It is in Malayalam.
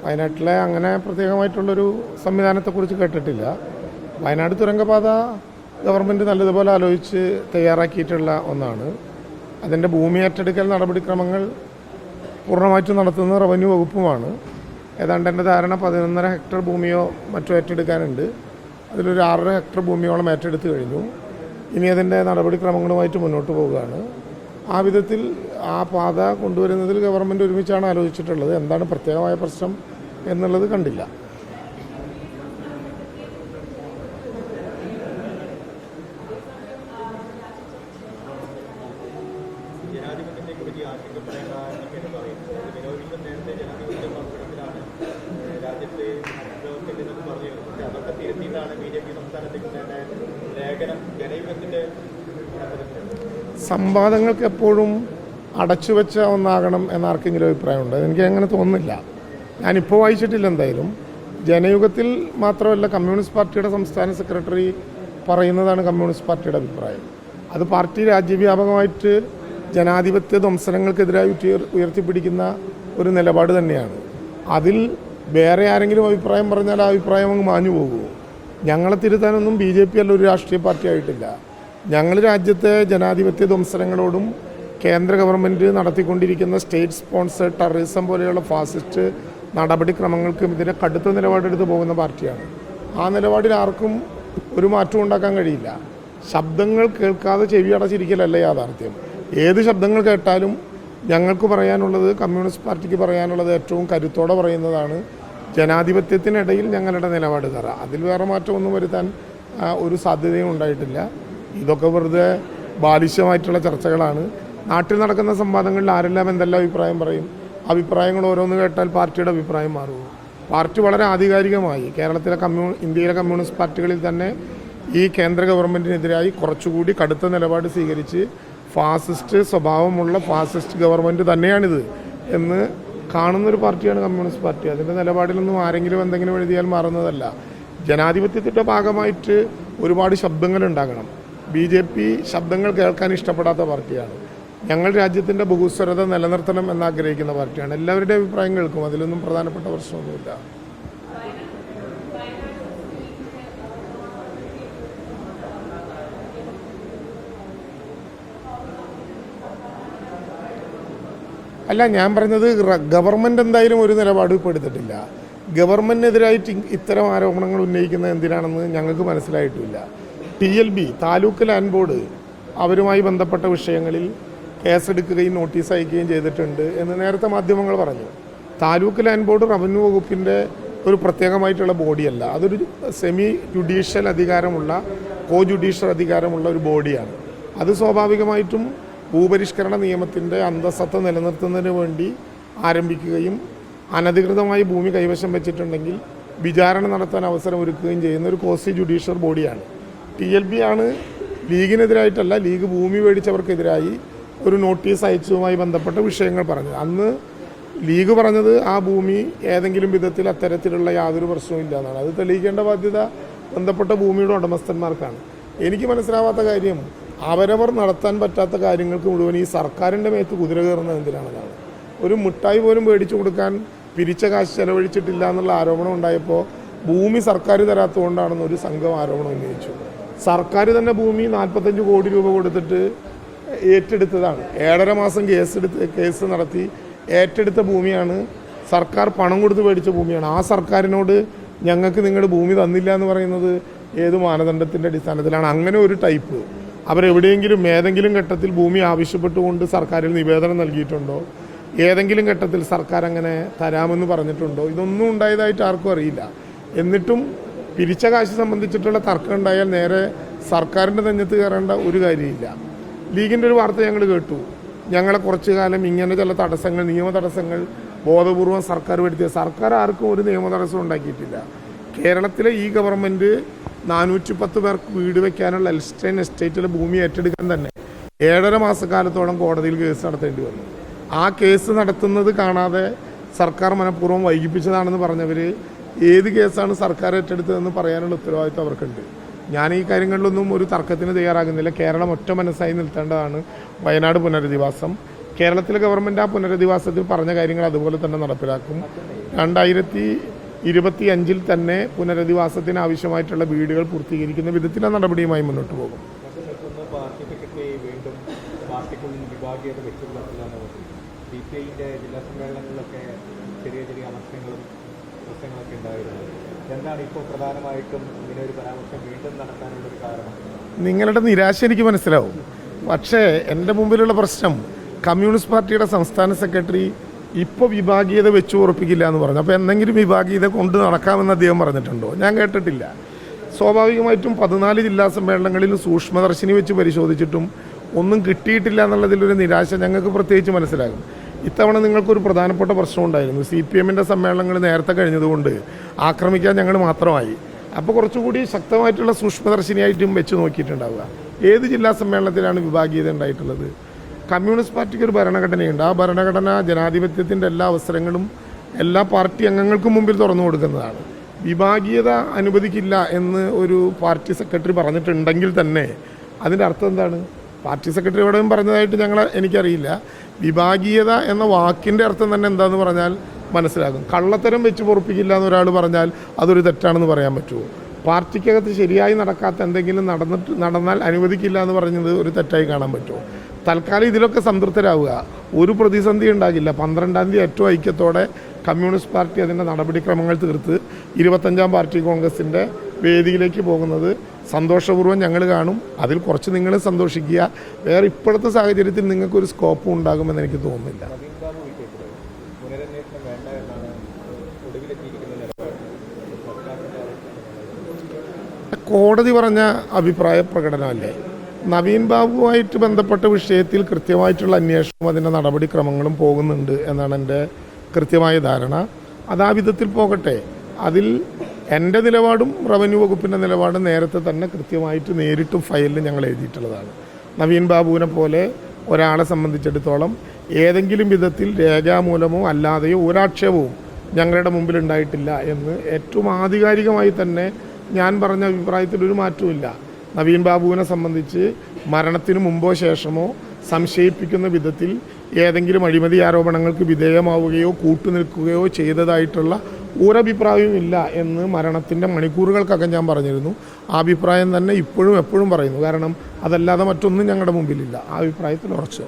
വയനാട്ടിലെ അങ്ങനെ പ്രത്യേകമായിട്ടുള്ളൊരു സംവിധാനത്തെക്കുറിച്ച് കേട്ടിട്ടില്ല. വയനാട് തുരങ്കപാത ഗവൺമെൻറ് നല്ലതുപോലെ ആലോചിച്ച് തയ്യാറാക്കിയിട്ടുള്ള ഒന്നാണ്. അതിൻ്റെ ഭൂമി ഏറ്റെടുക്കൽ നടപടിക്രമങ്ങൾ പൂർണ്ണമായിട്ടും നടത്തുന്നത് റവന്യൂ വകുപ്പുമാണ്. ഏതാണ്ട് എൻ്റെ ധാരണ 11.5 ഹെക്ടർ ഭൂമിയോ മറ്റോ ഏറ്റെടുക്കാനുണ്ട്. അതിലൊരു 6.5 ഹെക്ടർ ഭൂമിയോളം ഏറ്റെടുത്ത് കഴിഞ്ഞു. ഇനി അതിൻ്റെ നടപടിക്രമങ്ങളുമായിട്ട് മുന്നോട്ട് പോവുകയാണ്. ആ വിധത്തിൽ ആ പാത കൊണ്ടുവരുന്നതിൽ ഗവൺമെൻറ് ഒരുമിച്ചാണ് ആലോചിച്ചിട്ടുള്ളത്. എന്താണ് പ്രത്യേകമായ പ്രശ്നം എന്നുള്ളത് കണ്ടില്ല. സംവാദങ്ങൾക്ക് എപ്പോഴും അടച്ചുവെച്ച ഒന്നാകണം എന്നാർക്കെങ്കിലും അഭിപ്രായമുണ്ട്? എനിക്ക് അങ്ങനെ തോന്നുന്നില്ല. ഞാനിപ്പോൾ വായിച്ചിട്ടില്ല. എന്തായാലും ജനയുഗത്തിൽ മാത്രമല്ല, കമ്മ്യൂണിസ്റ്റ് പാർട്ടിയുടെ സംസ്ഥാന സെക്രട്ടറി പറയുന്നതാണ് കമ്മ്യൂണിസ്റ്റ് പാർട്ടിയുടെ അഭിപ്രായം. അത് പാർട്ടി രാജ്യവ്യാപകമായിട്ട് ജനാധിപത്യ ധ്വംസനങ്ങൾക്കെതിരായി ഉയർത്തിപ്പിടിക്കുന്ന ഒരു നിലപാട് തന്നെയാണ്. അതിൽ വേറെ ആരെങ്കിലും അഭിപ്രായം പറഞ്ഞാൽ ആ അഭിപ്രായം അങ്ങ് മാഞ്ഞു പോകുമോ? ഞങ്ങളെ തിരുത്താനൊന്നും BJP അല്ല ഒരു രാഷ്ട്രീയ പാർട്ടി ആയിട്ടില്ല. ഞങ്ങൾ രാജ്യത്തെ ജനാധിപത്യ ധ്വംസനങ്ങളോടും കേന്ദ്ര ഗവൺമെൻറ് നടത്തിക്കൊണ്ടിരിക്കുന്ന സ്റ്റേറ്റ് സ്പോൺസേഡ് ടെററിസം പോലെയുള്ള ഫാസിസ്റ്റ് നടപടിക്രമങ്ങൾക്കും ഇതിനെ കടുത്ത നിലപാടെടുത്ത് പോകുന്ന പാർട്ടിയാണ്. ആ നിലപാടിൽ ആർക്കും ഒരു മാറ്റവും ഉണ്ടാക്കാൻ കഴിയില്ല. ശബ്ദങ്ങൾ കേൾക്കാതെ ചെവി അടച്ചിരിക്കലല്ല യാഥാർത്ഥ്യം. ഏത് ശബ്ദങ്ങൾ കേട്ടാലും ഞങ്ങൾക്ക് പറയാനുള്ളത്, കമ്മ്യൂണിസ്റ്റ് പാർട്ടിക്ക് പറയാനുള്ളത് ഏറ്റവും കരുത്തോടെ പറയുന്നതാണ് ജനാധിപത്യത്തിനിടയിൽ ഞങ്ങളുടെ നിലപാട് തറ. അതിൽ വേറെ മാറ്റമൊന്നും വരുത്താൻ ഒരു സാധ്യതയും ഉണ്ടായിട്ടില്ല. ഇതൊക്കെ വെറുതെ ബാലിശമായിട്ടുള്ള ചർച്ചകളാണ്. നാട്ടിൽ നടക്കുന്ന സംവാദങ്ങളിൽ ആരെല്ലാം എന്തെല്ലാം അഭിപ്രായം പറയും? അഭിപ്രായങ്ങൾ ഓരോന്ന് കേട്ടാൽ പാർട്ടിയുടെ അഭിപ്രായം മാറുമോ? പാർട്ടി വളരെ ആധികാരികമായി ഇന്ത്യയിലെ കമ്മ്യൂണിസ്റ്റ് പാർട്ടികളിൽ തന്നെ ഈ കേന്ദ്ര ഗവൺമെൻറ്റിനെതിരായി കുറച്ചുകൂടി കടുത്ത നിലപാട് സ്വീകരിച്ച് ഫാസിസ്റ്റ് സ്വഭാവമുള്ള ഫാസിസ്റ്റ് ഗവൺമെൻറ് തന്നെയാണിത് എന്ന് കാണുന്നൊരു പാർട്ടിയാണ് കമ്മ്യൂണിസ്റ്റ് പാർട്ടി. അതിൻ്റെ നിലപാടിലൊന്നും ആരെങ്കിലും എന്തെങ്കിലും എഴുതിയാൽ മാറുന്നതല്ല. ജനാധിപത്യത്തിൻ്റെ ഭാഗമായിട്ട് ഒരുപാട് ശബ്ദങ്ങൾ ഉണ്ടാകണം. BJP ശബ്ദങ്ങൾ കേൾക്കാൻ ഇഷ്ടപ്പെടാത്ത പാർട്ടിയാണ്. ഞങ്ങൾ രാജ്യത്തിൻ്റെ ബഹുസ്വരത നിലനിർത്തണം എന്നാഗ്രഹിക്കുന്ന പാർട്ടിയാണ്. എല്ലാവരുടെയും അഭിപ്രായം കേൾക്കും. അതിലൊന്നും പ്രധാനപ്പെട്ട പ്രശ്നമൊന്നുമില്ല. അല്ല, ഞാൻ പറഞ്ഞത് ഗവൺമെൻറ് എന്തായാലും ഒരു നിലപാട് ഇപ്പോൾ എടുത്തിട്ടില്ല. ഗവൺമെൻറ്റിനെതിരായിട്ട് ഇത്തരം ആരോപണങ്ങൾ ഉന്നയിക്കുന്നത് എന്തിനാണെന്ന് ഞങ്ങൾക്ക് മനസ്സിലായിട്ടില്ല. TLB താലൂക്ക് ലാൻഡ് ബോർഡ് അവരുമായി ബന്ധപ്പെട്ട വിഷയങ്ങളിൽ കേസെടുക്കുകയും നോട്ടീസ് അയക്കുകയും ചെയ്തിട്ടുണ്ട് എന്ന് നേരത്തെ മാധ്യമങ്ങൾ പറഞ്ഞു. താലൂക്ക് ലാൻഡ് ബോർഡ് റവന്യൂ വകുപ്പിൻ്റെ ഒരു പ്രത്യേകമായിട്ടുള്ള ബോഡിയല്ല. അതൊരു സെമി ജുഡീഷ്യൽ അധികാരമുള്ള ജുഡീഷ്യൽ അധികാരമുള്ള ഒരു ബോഡിയാണ്. അത് സ്വാഭാവികമായിട്ടും ഭൂപരിഷ്കരണ നിയമത്തിൻ്റെ അന്തസ്സത്ത നിലനിർത്തുന്നതിന് വേണ്ടി ആരംഭിക്കുകയും അനധികൃതമായി ഭൂമി കൈവശം വെച്ചിട്ടുണ്ടെങ്കിൽ വിചാരണ നടത്താൻ അവസരം ഒരുക്കുകയും ചെയ്യുന്ന ഒരു കോസി ജുഡീഷ്യൽ ബോഡിയാണ്. TLB ആണ് ലീഗിനെതിരായിട്ടല്ല, ലീഗ് ഭൂമി മേടിച്ചവർക്കെതിരായി ഒരു നോട്ടീസ് അയച്ചതുമായി ബന്ധപ്പെട്ട വിഷയങ്ങൾ പറഞ്ഞത്. അന്ന് ലീഗ് പറഞ്ഞത് ആ ഭൂമി ഏതെങ്കിലും വിധത്തിൽ അത്തരത്തിലുള്ള യാതൊരു പ്രശ്നവും ഇല്ല എന്നാണ്. അത് തെളിയിക്കേണ്ട ബാധ്യത ബന്ധപ്പെട്ട ഭൂമിയുടെ ഉടമസ്ഥന്മാർക്കാണ്. എനിക്ക് മനസ്സിലാവാത്ത കാര്യം, അവരവർ നടത്താൻ പറ്റാത്ത കാര്യങ്ങൾക്ക് മുഴുവൻ ഈ സർക്കാരിൻ്റെ മേത്ത് കുതിര കയറുന്നത് എന്തിനാണെന്നാണ്. ഒരു മിഠായി പോലും മേടിച്ചു കൊടുക്കാൻ പിരിച്ച കാശ് ചെലവഴിച്ചിട്ടില്ല എന്നുള്ള ആരോപണം ഉണ്ടായപ്പോൾ ഭൂമി സർക്കാർ തരാത്തതുകൊണ്ടാണെന്ന് ഒരു സംഘം ആരോപണം ഉന്നയിച്ചു. സർക്കാർ തന്നെ ഭൂമി 45 കോടി രൂപ കൊടുത്തിട്ട് ഏറ്റെടുത്തതാണ്. 7.5 മാസം കേസ് നടത്തി ഏറ്റെടുത്ത ഭൂമിയാണ്. സർക്കാർ പണം കൊടുത്ത് മേടിച്ച ഭൂമിയാണ്. ആ സർക്കാരിനോട് ഞങ്ങൾക്ക് നിങ്ങളുടെ ഭൂമി തന്നില്ല എന്ന് പറയുന്നത് ഏത് മാനദണ്ഡത്തിൻ്റെ അടിസ്ഥാനത്തിലാണ്? അങ്ങനെ ഒരു ടൈപ്പ് അവരെവിടെയെങ്കിലും ഏതെങ്കിലും ഘട്ടത്തിൽ ഭൂമി ആവശ്യപ്പെട്ടുകൊണ്ട് സർക്കാരിൽ നിവേദനം നൽകിയിട്ടുണ്ടോ? ഏതെങ്കിലും ഘട്ടത്തിൽ സർക്കാർ അങ്ങനെ തരാമെന്ന് പറഞ്ഞിട്ടുണ്ടോ? ഇതൊന്നും ഉണ്ടായതായിട്ട് ആർക്കും അറിയില്ല. എന്നിട്ടും പിരിച്ച കാശ് സംബന്ധിച്ചിട്ടുള്ള തർക്കം ഉണ്ടായാൽ നേരെ സർക്കാരിൻ്റെ നെഞ്ഞത്ത് കയറേണ്ട ഒരു കാര്യമില്ല. ലീഗിൻ്റെ ഒരു വാർത്ത ഞങ്ങൾ കേട്ടു. ഞങ്ങളെ കുറച്ചു കാലം ഇങ്ങനെ ചില തടസ്സങ്ങൾ, നിയമ തടസ്സങ്ങൾ ബോധപൂർവം സർക്കാർ വരുത്തിയ. സർക്കാർ ആർക്കും ഒരു നിയമ തടസ്സം ഉണ്ടാക്കിയിട്ടില്ല. കേരളത്തിലെ ഈ ഗവൺമെൻറ് 410 പേർക്ക് വീട് വയ്ക്കാനുള്ള എൽസ്റ്റൈൻ എസ്റ്റേറ്റിലെ ഭൂമി ഏറ്റെടുക്കാൻ തന്നെ 7.5 മാസക്കാലത്തോളം കോടതിയിൽ കേസ് നടത്തേണ്ടി വന്നു. ആ കേസ് നടത്തുന്നത് കാണാതെ സർക്കാർ മനഃപൂർവ്വം വൈകിപ്പിച്ചതാണെന്ന് പറഞ്ഞവർ ഏത് കേസാണ് സർക്കാർ ഏറ്റെടുത്തതെന്ന് പറയാനുള്ള ഉത്തരവാദിത്വം അവർക്കുണ്ട്. ഞാൻ ഈ കാര്യങ്ങളിലൊന്നും ഒരു തർക്കത്തിന് തയ്യാറാകുന്നില്ല. കേരളം ഒറ്റ മനസ്സായി നിൽക്കേണ്ടതാണ്. വയനാട് പുനരധിവാസം, കേരളത്തിലെ ഗവൺമെൻറ് ആ പുനരധിവാസത്തിൽ പറഞ്ഞ കാര്യങ്ങൾ അതുപോലെ തന്നെ നടപ്പിലാക്കും. 2025 തന്നെ പുനരധിവാസത്തിന് ആവശ്യമായിട്ടുള്ള വീടുകൾ പൂർത്തീകരിക്കുന്ന വിധത്തിലുള്ള നടപടിയുമായി മുന്നോട്ട് പോകും. പാർട്ടി സെക്രട്ടറി വീണ്ടും പാർട്ടിക്കുള്ളിൽ വിഭാഗീയത വെച്ചുകൊടുക്കില്ലെന്ന് CPIന്റെ ജില്ലാ സമ്മേളനങ്ങളിലൊക്കെ ചെറിയ ചെറിയ അമർഷങ്ങളും പ്രശ്നങ്ങളൊക്കെ ഉണ്ടായിരുന്നു. എന്താണ് ഇപ്പോൾ പ്രധാനമായിട്ടും ഇങ്ങനെ ഒരു പരാമർശം വീണ്ടും നടത്താനുള്ളൊരു കാരണം? നിങ്ങളുടെ നിരാശ എനിക്ക് മനസ്സിലാവും. പക്ഷേ എൻ്റെ മുമ്പിലുള്ള പ്രശ്നം കമ്മ്യൂണിസ്റ്റ് പാർട്ടിയുടെ സംസ്ഥാന സെക്രട്ടറി ഇപ്പോൾ വിഭാഗീയത വെച്ച് ഉറപ്പിക്കില്ല എന്ന് പറഞ്ഞു. അപ്പോൾ എന്തെങ്കിലും വിഭാഗീയത കൊണ്ട് നടക്കാമെന്ന് അദ്ദേഹം പറഞ്ഞിട്ടുണ്ടോ? ഞാൻ കേട്ടിട്ടില്ല. സ്വാഭാവികമായിട്ടും 14 ജില്ലാ സമ്മേളനങ്ങളിലും സൂക്ഷ്മദർശിനി വെച്ച് പരിശോധിച്ചിട്ടും ഒന്നും കിട്ടിയിട്ടില്ല എന്നുള്ളതിലൊരു നിരാശ ഞങ്ങൾക്ക് പ്രത്യേകിച്ച് മനസ്സിലാകും. ഇത്തവണ നിങ്ങൾക്കൊരു പ്രധാനപ്പെട്ട പ്രശ്നമുണ്ടായിരുന്നു. CPMൻ്റെ സമ്മേളനങ്ങൾ നേരത്തെ കഴിഞ്ഞതുകൊണ്ട് ആക്രമിക്കാൻ ഞങ്ങൾ മാത്രമായി. അപ്പോൾ കുറച്ചുകൂടി ശക്തമായിട്ടുള്ള സൂക്ഷ്മദർശിനിയായിട്ടും വെച്ച് നോക്കിയിട്ടുണ്ടാവുക. ഏത് ജില്ലാ സമ്മേളനത്തിലാണ് വിഭാഗീയത ഉണ്ടായിട്ടുള്ളത്? കമ്മ്യൂണിസ്റ്റ് പാർട്ടിക്ക് ഒരു ഭരണഘടനയുണ്ട്. ആ ഭരണഘടന ജനാധിപത്യത്തിൻ്റെ എല്ലാ അവസരങ്ങളും എല്ലാ പാർട്ടി അംഗങ്ങൾക്കും മുമ്പിൽ തുറന്നു കൊടുക്കുന്നതാണ്. വിഭാഗീയത അനുവദിക്കില്ല എന്ന് ഒരു പാർട്ടി സെക്രട്ടറി പറഞ്ഞിട്ടുണ്ടെങ്കിൽ തന്നെ അതിൻ്റെ അർത്ഥം എന്താണ്? പാർട്ടി സെക്രട്ടറി എവിടെയും പറഞ്ഞതായിട്ട് എനിക്കറിയില്ല. വിഭാഗീയത എന്ന വാക്കിൻ്റെ അർത്ഥം തന്നെ എന്താണെന്ന് പറഞ്ഞാൽ മനസ്സിലാകും. കള്ളത്തരം വെച്ച് പൊറപ്പിക്കില്ല എന്നൊരാൾ പറഞ്ഞാൽ അതൊരു തെറ്റാണെന്ന് പറയാൻ പറ്റുമോ? പാർട്ടിക്കകത്ത് ശരിയായി നടക്കാത്ത എന്തെങ്കിലും നടന്നാൽ അനുവദിക്കില്ല എന്ന് പറഞ്ഞത് ഒരു തെറ്റായി കാണാൻ പറ്റുമോ? തൽക്കാലം ഇതിലൊക്കെ സംതൃപ്തരാവുക. ഒരു പ്രതിസന്ധി ഉണ്ടാകില്ല. 12-ാം തീയതി ഏറ്റവും ഐക്യത്തോടെ കമ്മ്യൂണിസ്റ്റ് പാർട്ടി അതിൻ്റെ നടപടിക്രമങ്ങൾ തീർത്ത് 25-ാം പാർട്ടി കോൺഗ്രസിൻ്റെ വേദിയിലേക്ക് പോകുന്നത് സന്തോഷപൂർവ്വം ഞങ്ങൾ കാണും. അതിൽ കുറച്ച് നിങ്ങൾ സന്തോഷിക്കുക. വേറെ ഇപ്പോഴത്തെ സാഹചര്യത്തിൽ നിങ്ങൾക്കൊരു സ്കോപ്പും ഉണ്ടാകുമെന്ന് എനിക്ക് തോന്നുന്നില്ല. കോടതി പറഞ്ഞ അഭിപ്രായ പ്രകടനമല്ലേ? നവീൻ ബാബുവുമായിട്ട് ബന്ധപ്പെട്ട വിഷയത്തിൽ കൃത്യമായിട്ടുള്ള അന്വേഷണവും അതിൻ്റെ നടപടിക്രമങ്ങളും പോകുന്നുണ്ട് എന്നാണ് എൻ്റെ കൃത്യമായ ധാരണ. അത് ആ വിധത്തിൽ പോകട്ടെ. അതിൽ എൻ്റെ നിലപാടും റവന്യൂ വകുപ്പിൻ്റെ നിലപാടും നേരത്തെ തന്നെ കൃത്യമായിട്ട് നേരിട്ടും ഫയലിൽ ഞങ്ങൾ എഴുതിയിട്ടുള്ളതാണ്. നവീൻ ബാബുവിനെ പോലെ ഒരാളെ സംബന്ധിച്ചിടത്തോളം ഏതെങ്കിലും വിധത്തിൽ രേഖാമൂലമോ അല്ലാതെയോ ഒരാക്ഷേപവും ഞങ്ങളുടെ മുമ്പിൽ ഉണ്ടായിട്ടില്ല എന്ന് ഏറ്റവും ആധികാരികമായി തന്നെ ഞാൻ പറഞ്ഞ അഭിപ്രായത്തിൽ ഒരു മാറ്റവുമില്ല. നവീൻ ബാബുവിനെ സംബന്ധിച്ച് മരണത്തിന് മുമ്പോ ശേഷമോ സംശയിപ്പിക്കുന്ന വിധത്തിൽ ഏതെങ്കിലും അഴിമതി ആരോപണങ്ങൾക്ക് വിധേയമാവുകയോ കൂട്ടുനിൽക്കുകയോ ചെയ്തതായിട്ടുള്ള ഒരഭിപ്രായവും ഇല്ല എന്ന് മരണത്തിൻ്റെ മണിക്കൂറുകൾക്കകം ഞാൻ പറഞ്ഞിരുന്നു. ആ അഭിപ്രായം തന്നെ ഇപ്പോഴും എപ്പോഴും പറയുന്നു. കാരണം അതല്ലാതെ മറ്റൊന്നും ഞങ്ങളുടെ മുമ്പിലില്ല. ആ അഭിപ്രായത്തിൽ ഉറച്ചു.